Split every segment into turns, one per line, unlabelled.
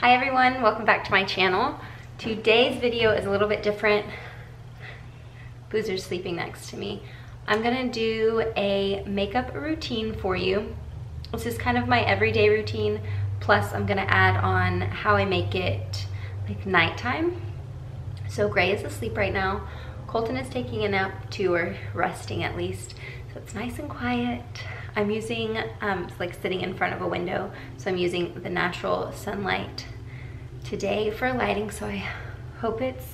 Hi everyone, welcome back to my channel. Today's video is a little bit different. Boozer's sleeping next to me. I'm gonna do a makeup routine for you. This is kind of my everyday routine, plus I'm gonna add on how I make it like nighttime. So Gray is asleep right now. Colton is taking a nap too, or resting at least. So it's nice and quiet. I'm using, it's like sitting in front of a window, so I'm using the natural sunlight today for lighting, so I hope it's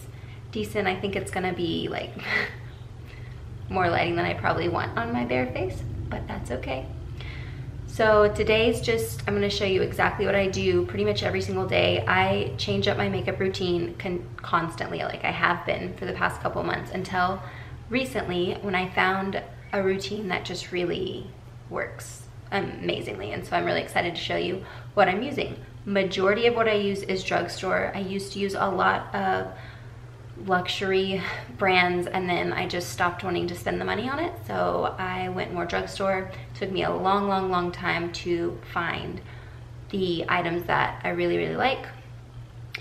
decent. I think it's gonna be like more lighting than I probably want on my bare face, but that's okay. So today's just, I'm gonna show you exactly what I do pretty much every single day. I change up my makeup routine constantly, like I have been for the past couple months, until recently when I found a routine that just really works amazingly. And so I'm really excited to show you what I'm using. Majority of what I use is drugstore. I used to use a lot of luxury brands, and then I just stopped wanting to spend the money on it, so I went more drugstore. It took me a long time to find the items that I really like.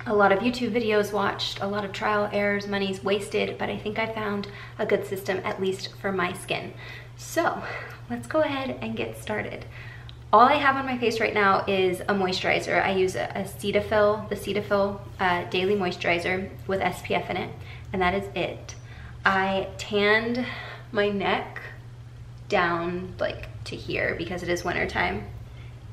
A lot of YouTube videos watched, a lot of trial errors, money's wasted, but I think I found a good system, at least for my skin. So let's go ahead and get started. All I have on my face right now is a moisturizer. I use the Cetaphil Daily Moisturizer with SPF in it, and that is it. I tanned my neck down like to here because it is winter time,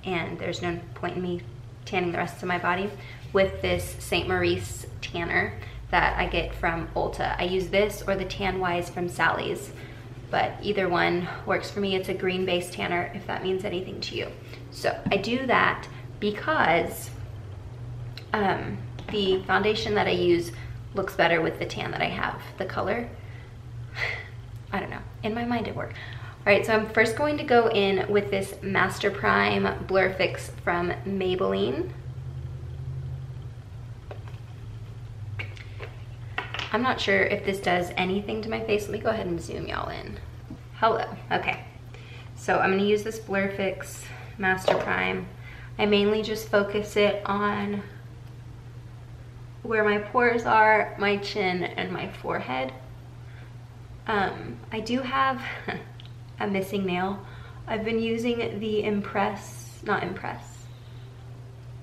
and there's no point in me tanning the rest of my body with this St. Maurice tanner that I get from Ulta. I use this or the Tan Wise from Sally's, but either one works for me. It's a green-based tanner, if that means anything to you. So I do that because the foundation that I use looks better with the tan that I have. The color, I don't know, in my mind it worked. All right, so I'm first going to go in with this Master Prime Blur Fix from Maybelline. I'm not sure if this does anything to my face. Let me go ahead and zoom y'all in. Hello, okay. So I'm gonna use this Blur Fix Master Prime. I mainly just focus it on where my pores are, my chin, and my forehead. I do have a missing nail. I've been using the not Impress.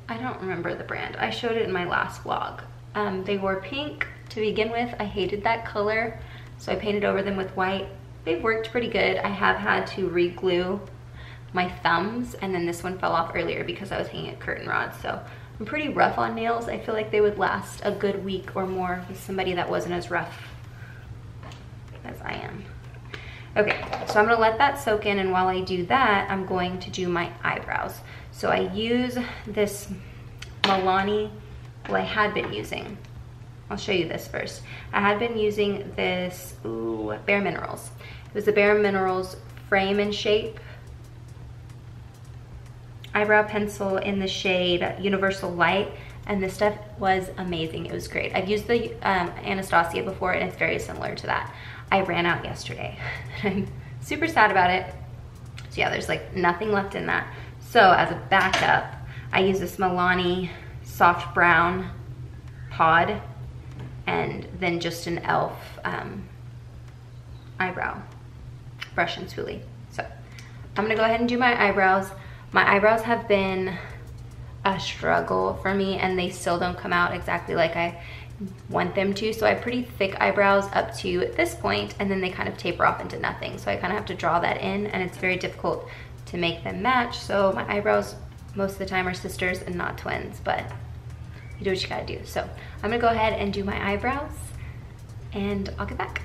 I don't remember the brand. I showed it in my last vlog. They were pink to begin with. I hated that color, so I painted over them with white. They've worked pretty good. I have had to re-glue my thumbs, and then this one fell off earlier because I was hanging a curtain rod. So I'm pretty rough on nails. I feel like they would last a good week or more with somebody that wasn't as rough as I am. Okay, so I'm gonna let that soak in, and while I do that, I'm going to do my eyebrows. So I use this Milani, well, I had been using, I'll show you this first. I had been using this, Bare Minerals. It was the Bare Minerals Frame and Shape eyebrow pencil in the shade Universal Light, and this stuff was amazing. It was great. I've used the Anastasia before, and it's very similar to that. I ran out yesterday. I'm super sad about it. So yeah, there's like nothing left in that. So as a backup, I use this Milani Soft Brown Pod, and then just an e.l.f. Eyebrow brush and spoolie. So I'm gonna go ahead and do my eyebrows. My eyebrows have been a struggle for me, and they still don't come out exactly like I want them to. So I have pretty thick eyebrows up to this point, and then they kind of taper off into nothing. So I kind of have to draw that in, and it's very difficult to make them match. So my eyebrows most of the time are sisters and not twins, but you do what you gotta do. So I'm gonna go ahead and do my eyebrows, and I'll get back.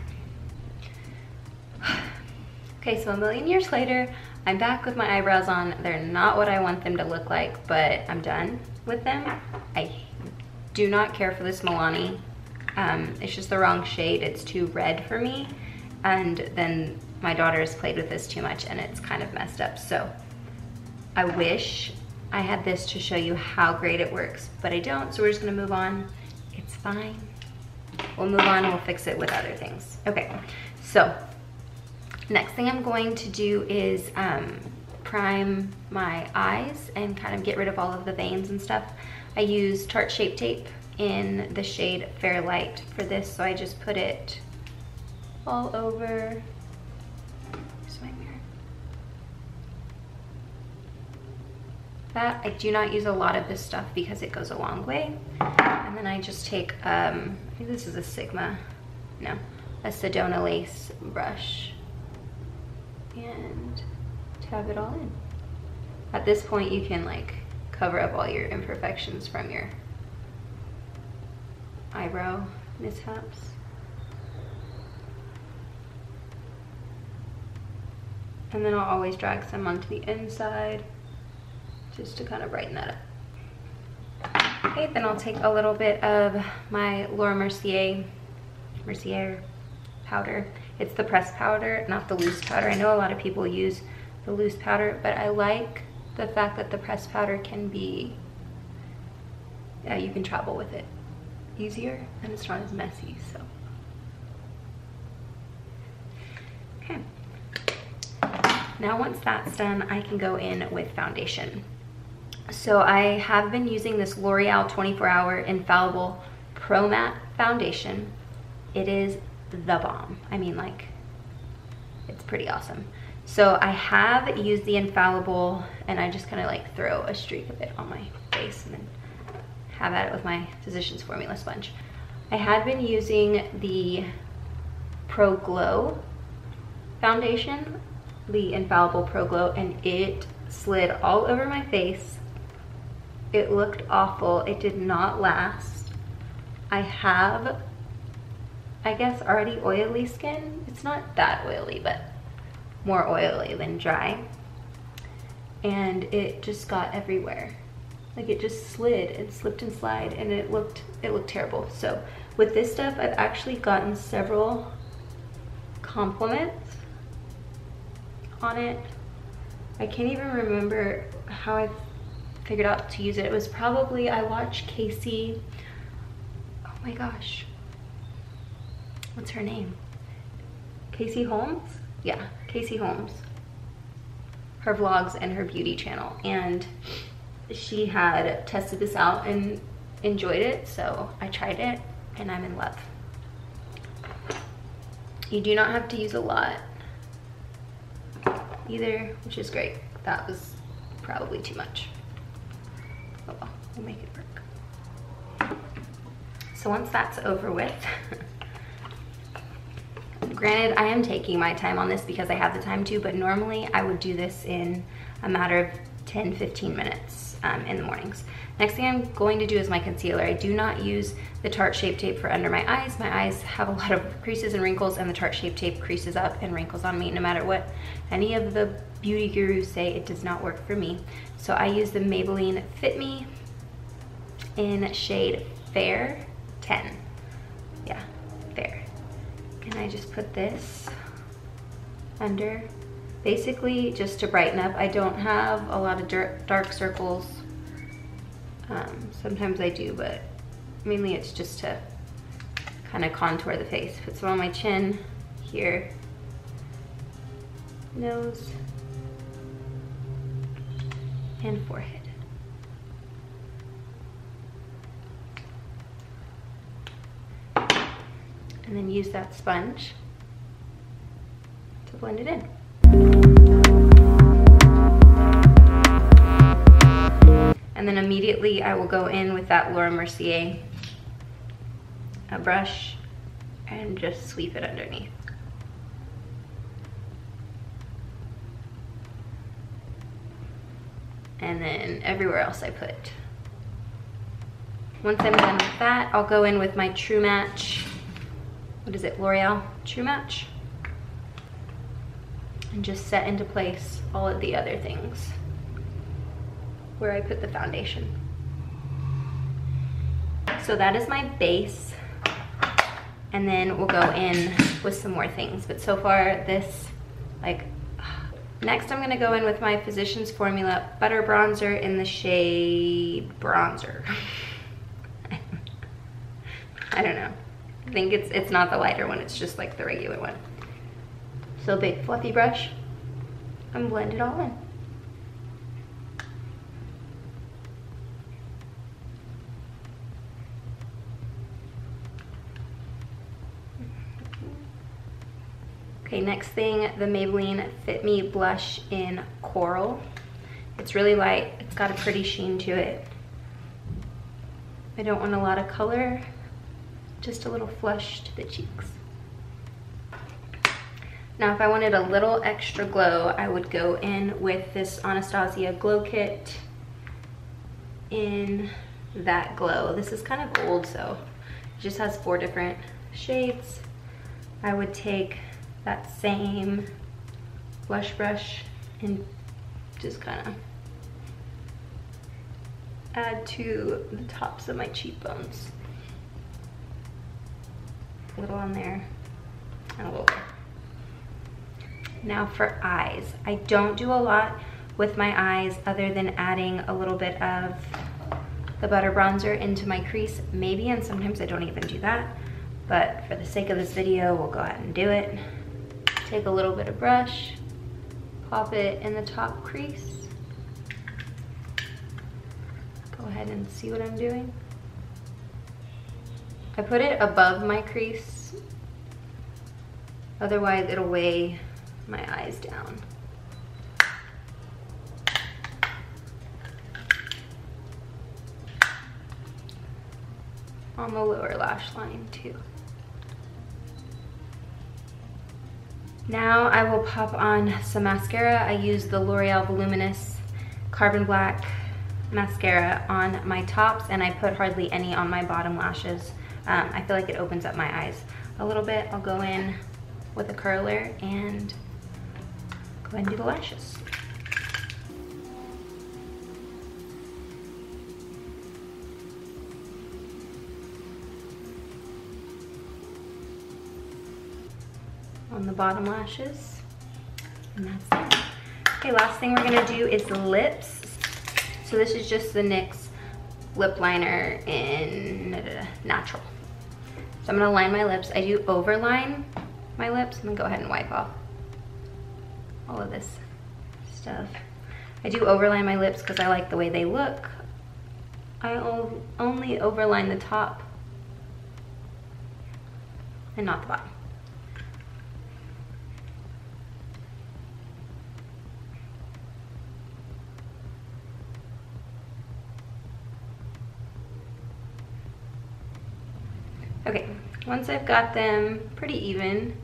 Okay, so a million years later, I'm back with my eyebrows on. They're not what I want them to look like, but I'm done with them. I do not care for this Milani. It's just the wrong shade. It's too red for me. And then my daughter has played with this too much, and it's kind of messed up. So I wish I had this to show you how great it works, but I don't, so we're just gonna move on. It's fine. We'll move on and we'll fix it with other things. Okay, so next thing I'm going to do is prime my eyes and kind of get rid of all of the veins and stuff. I use Tarte Shape Tape in the shade Fair Light for this, so I just put it all over. Here's my mirror. That I do not use a lot of this stuff because it goes a long way. And then I just take, I think this is a Sigma, no, a Sedona Lace brush, and tab it all in. At this point, you can like cover up all your imperfections from your eyebrow mishaps. And then I'll always drag some onto the inside just to kind of brighten that up. Okay, then I'll take a little bit of my Laura Mercier powder. It's the pressed powder, not the loose powder. I know a lot of people use the loose powder, but I like the fact that the pressed powder can be, you can travel with it easier and it's not as messy, so. Okay. Now once that's done, I can go in with foundation. So I have been using this L'Oreal 24-Hour Infallible Pro Matte Foundation. It is the bomb. I mean, like, it's pretty awesome. So I have used the Infallible, and I just kind of like throw a streak of it on my face and then have at it with my Physicians Formula sponge. I had been using the Pro Glow foundation, the Infallible Pro Glow, and it slid all over my face. It looked awful. It did not last. I have, I guess, already oily skin. It's not that oily, but more oily than dry. And it just got everywhere. Like, it just slid and slipped and slide, and it looked terrible. So with this stuff, I've actually gotten several compliments on it. I can't even remember how I figured out to use it. It was probably, I watched Casey, oh my gosh, what's her name? Casey Holmes? Yeah, Casey Holmes. Her vlogs and her beauty channel. And she had tested this out and enjoyed it, so I tried it and I'm in love. You do not have to use a lot either, which is great. That was probably too much. Oh well, we'll make it work. So once that's over with, granted, I am taking my time on this because I have the time to, but normally I would do this in a matter of 10-15 minutes in the mornings. Next thing I'm going to do is my concealer. I do not use the Tarte Shape Tape for under my eyes. My eyes have a lot of creases and wrinkles, and the Tarte Shape Tape creases up and wrinkles on me no matter what any of the beauty gurus say. It does not work for me. So I use the Maybelline Fit Me in shade Fair 10. Yeah, Fair. And I just put this under, basically just to brighten up. I don't have a lot of dark circles. Sometimes I do, but mainly it's just to kind of contour the face. Put some on my chin, here, nose, and forehead. And then use that sponge to blend it in. And then immediately I will go in with that Laura Mercier brush and just sweep it underneath. And then everywhere else I put. Once I'm done with that, I'll go in with my True Match, what is it, L'Oreal True Match, and just set into place all of the other things where I put the foundation. So that is my base, and then we'll go in with some more things. But so far this, like, next I'm gonna go in with my Physicians Formula Butter Bronzer in the shade Bronzer. I don't know. I think it's not the lighter one, it's just like the regular one. So big fluffy brush and blend it all in. Okay, next thing, the Maybelline Fit Me blush in Coral. It's really light, it's got a pretty sheen to it. I don't want a lot of color, just a little flush to the cheeks. Now if I wanted a little extra glow, I would go in with this Anastasia Glow Kit in that glow. This is kind of old, so it just has 4 different shades. I would take that same blush brush and just kind of add to the tops of my cheekbones. A little on there and a little there. Now for eyes. I don't do a lot with my eyes other than adding a little bit of the butter bronzer into my crease, maybe, and sometimes I don't even do that. But for the sake of this video, we'll go ahead and do it. Take a little bit of brush, pop it in the top crease. Go ahead and see what I'm doing. I put it above my crease, otherwise it'll weigh my eyes down. On the lower lash line too. Now I will pop on some mascara. I use the L'Oreal Voluminous Carbon Black mascara on my tops, and I put hardly any on my bottom lashes. I feel like it opens up my eyes a little bit. I'll go in with a curler and go ahead and do the lashes. On the bottom lashes, and that's it. Okay, last thing we're gonna do is lips. So this is just the NYX lip liner in Natural. So I'm gonna line my lips. I do overline my lips. I'm gonna go ahead and wipe off all of this stuff. I do overline my lips because I like the way they look. I only overline the top and not the bottom. Okay, once I've got them pretty even,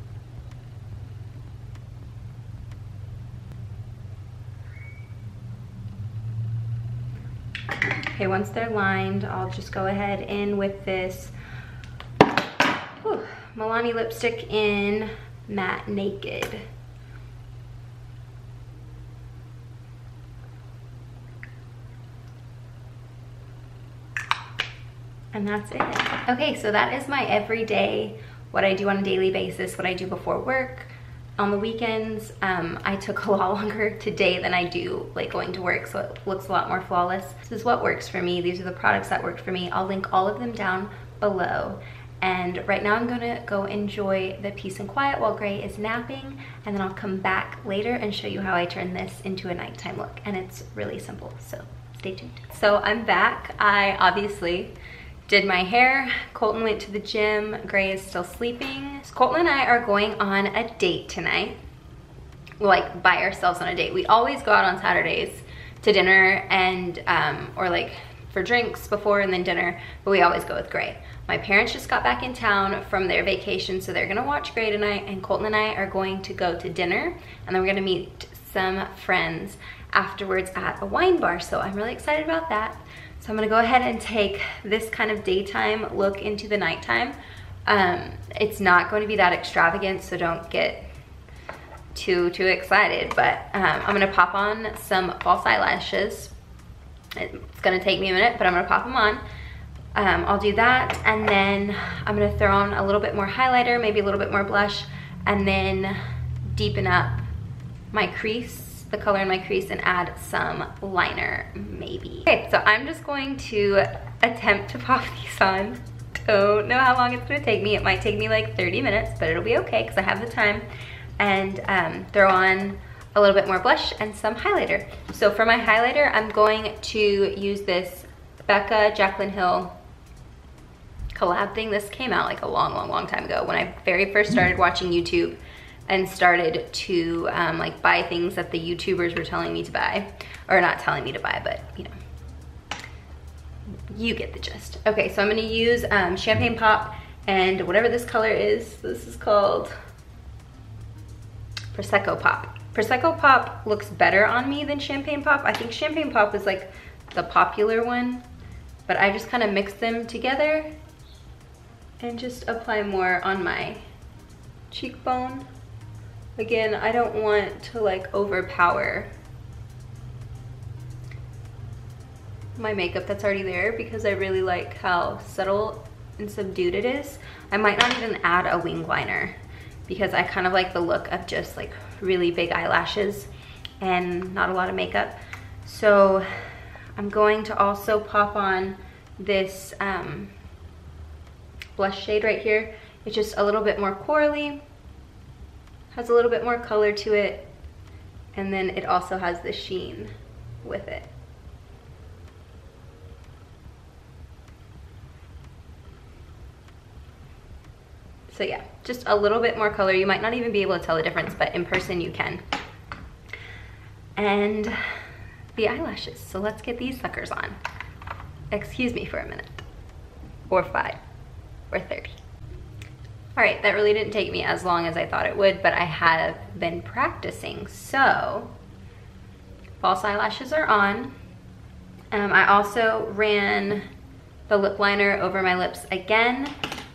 okay, once they're lined, I'll just go ahead in with this Milani lipstick in Matte Naked. And that's it. Okay, so that is my everyday, what I do on a daily basis, what I do before work, on the weekends. I took a lot longer today than I do like going to work, so it looks a lot more flawless. This is what works for me. These are the products that worked for me. I'll link all of them down below. And right now I'm gonna go enjoy the peace and quiet while Gray is napping, and then I'll come back later and show you how I turn this into a nighttime look. And it's really simple, so stay tuned. So I'm back. I obviously did my hair. Colton went to the gym. Gray is still sleeping. So Colton and I are going on a date tonight. We'll like by ourselves on a date. We always go out on Saturdays to dinner and or like for drinks before and then dinner, but we always go with Gray. My parents just got back in town from their vacation, so they're gonna watch Gray tonight, and Colton and I are going to go to dinner, and then we're gonna meet some friends afterwards at a wine bar. So I'm really excited about that. So I'm gonna go ahead and take this kind of daytime look into the nighttime. It's not going to be that extravagant, so don't get too excited, but I'm gonna pop on some false eyelashes. It's gonna take me a minute, but I'm gonna pop them on. I'll do that, and then I'm gonna throw on a little bit more highlighter, maybe a little bit more blush, and then deepen up my crease, the color in my crease, and add some liner, maybe. Okay, so I'm just going to attempt to pop these on. Don't know how long it's gonna take me. It might take me like 30 minutes, but it'll be okay because I have the time. And throw on a little bit more blush and some highlighter. So for my highlighter, I'm going to use this Becca Jaclyn Hill collab thing. This came out like a long time ago when I very first started watching YouTube. and started to like buy things that the YouTubers were telling me to buy. Or not telling me to buy, but you know, you get the gist. Okay, so I'm gonna use Champagne Pop and whatever this color is. This is called Prosecco Pop. Prosecco Pop looks better on me than Champagne Pop. I think Champagne Pop is like the popular one, but I just kind of mix them together and just apply more on my cheekbone. Again, I don't want to like overpower my makeup that's already there because I really like how subtle and subdued it is. I might not even add a wing liner because I kind of like the look of just like really big eyelashes and not a lot of makeup. So I'm going to also pop on this blush shade right here. It's just a little bit more corally, has a little bit more color to it, and then it also has the sheen with it. So yeah, just a little bit more color. You might not even be able to tell the difference, but in person you can. And the eyelashes. So let's get these suckers on. Excuse me for a minute. Or 5. Or 30. All right, that really didn't take me as long as I thought it would, but I have been practicing. So, false eyelashes are on. I also ran the lip liner over my lips again,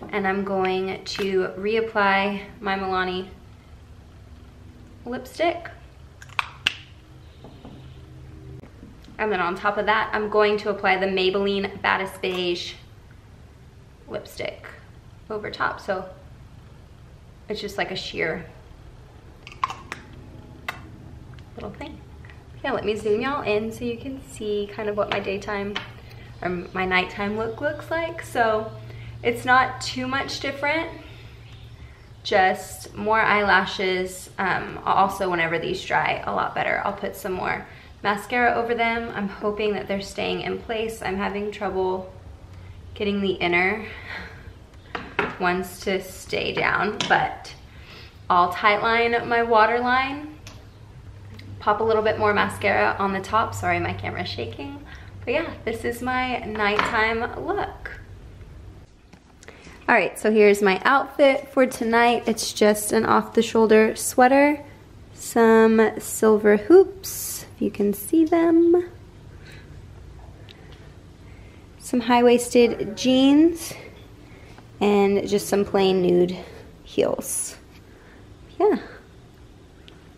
and I'm going to reapply my Milani lipstick. And then on top of that, I'm going to apply the Maybelline Baddest Beige lipstick over top. So it's just like a sheer little thing. Yeah, let me zoom y'all in so you can see kind of what my daytime or my nighttime look looks like. So it's not too much different, just more eyelashes. Also, whenever these dry a lot better, I'll put some more mascara over them. I'm hoping that they're staying in place. I'm having trouble getting the inner ones to stay down, but I'll tightline my waterline, pop a little bit more mascara on the top. Sorry, my camera's shaking. But yeah, this is my nighttime look. All right, so here's my outfit for tonight. It's just an off-the-shoulder sweater, some silver hoops, if you can see them, some high-waisted jeans, and just some plain nude heels. Yeah.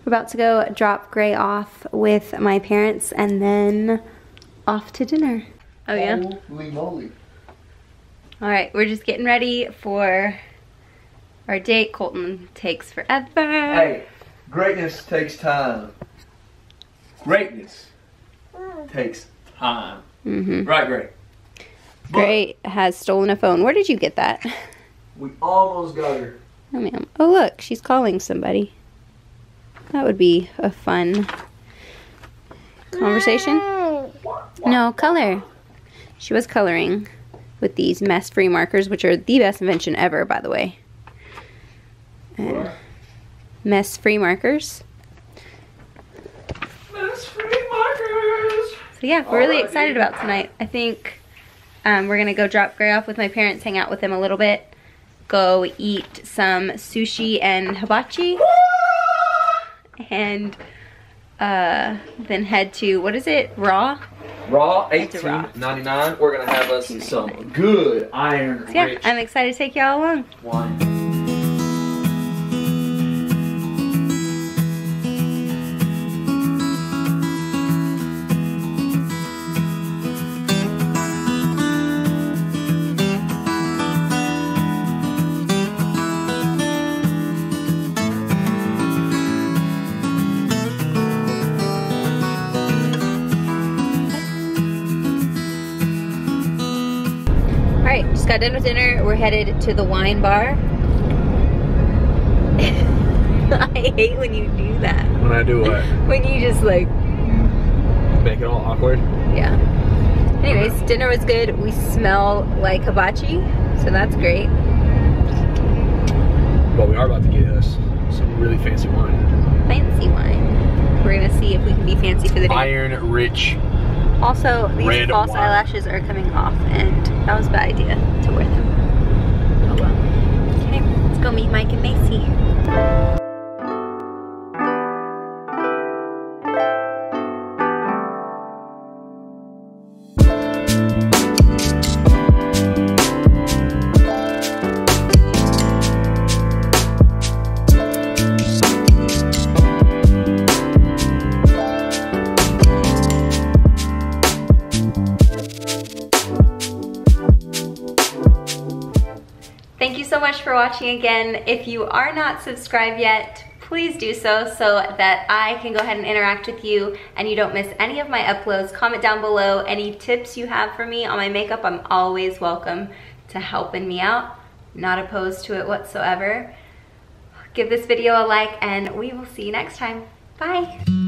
We're about to go drop Gray off with my parents and then off to dinner. Oh yeah?
Holy moly.
All right, we're just getting ready for our date. Colton takes forever.
Hey, greatness takes time. Greatness takes time.
Mm-hmm.
Right, Gray?
Gray has stolen a phone. Where did you get that?
We almost got her.
Oh, ma'am. Oh, look, she's calling somebody. That would be a fun conversation. No, color. She was coloring with these mess-free markers, which are the best invention ever, by the way. Mess-free markers.
Mess-free markers.
So yeah, we're really excited about tonight. I think we're gonna go drop Gray off with my parents, hang out with them a little bit, go eat some sushi and hibachi, and then head to, what is it, Raw?
Raw, $18.99. We're gonna have us some good iron rich.
Yeah, I'm excited to take y'all along.
Wine.
Just got done with dinner. We're headed to the wine bar. I hate when you do that.
When I do what?
When you just like
make it all awkward?
Yeah. Anyways, dinner was good. We smell like hibachi, so that's great.
Well, we are about to get us some really fancy wine.
Fancy wine. We're gonna see if we can be fancy for the day.
Iron rich.
Also, these false
wine.
eyelashes are coming off, and that was a bad idea to wear them. Oh well. Okay, let's go meet Mike and Macy. Thank you so much for watching again. If you are not subscribed yet, please do so that I can go ahead and interact with you and you don't miss any of my uploads. Comment down below any tips you have for me on my makeup. I'm always welcome to helping me out. Not opposed to it whatsoever. Give this video a like and we will see you next time. Bye.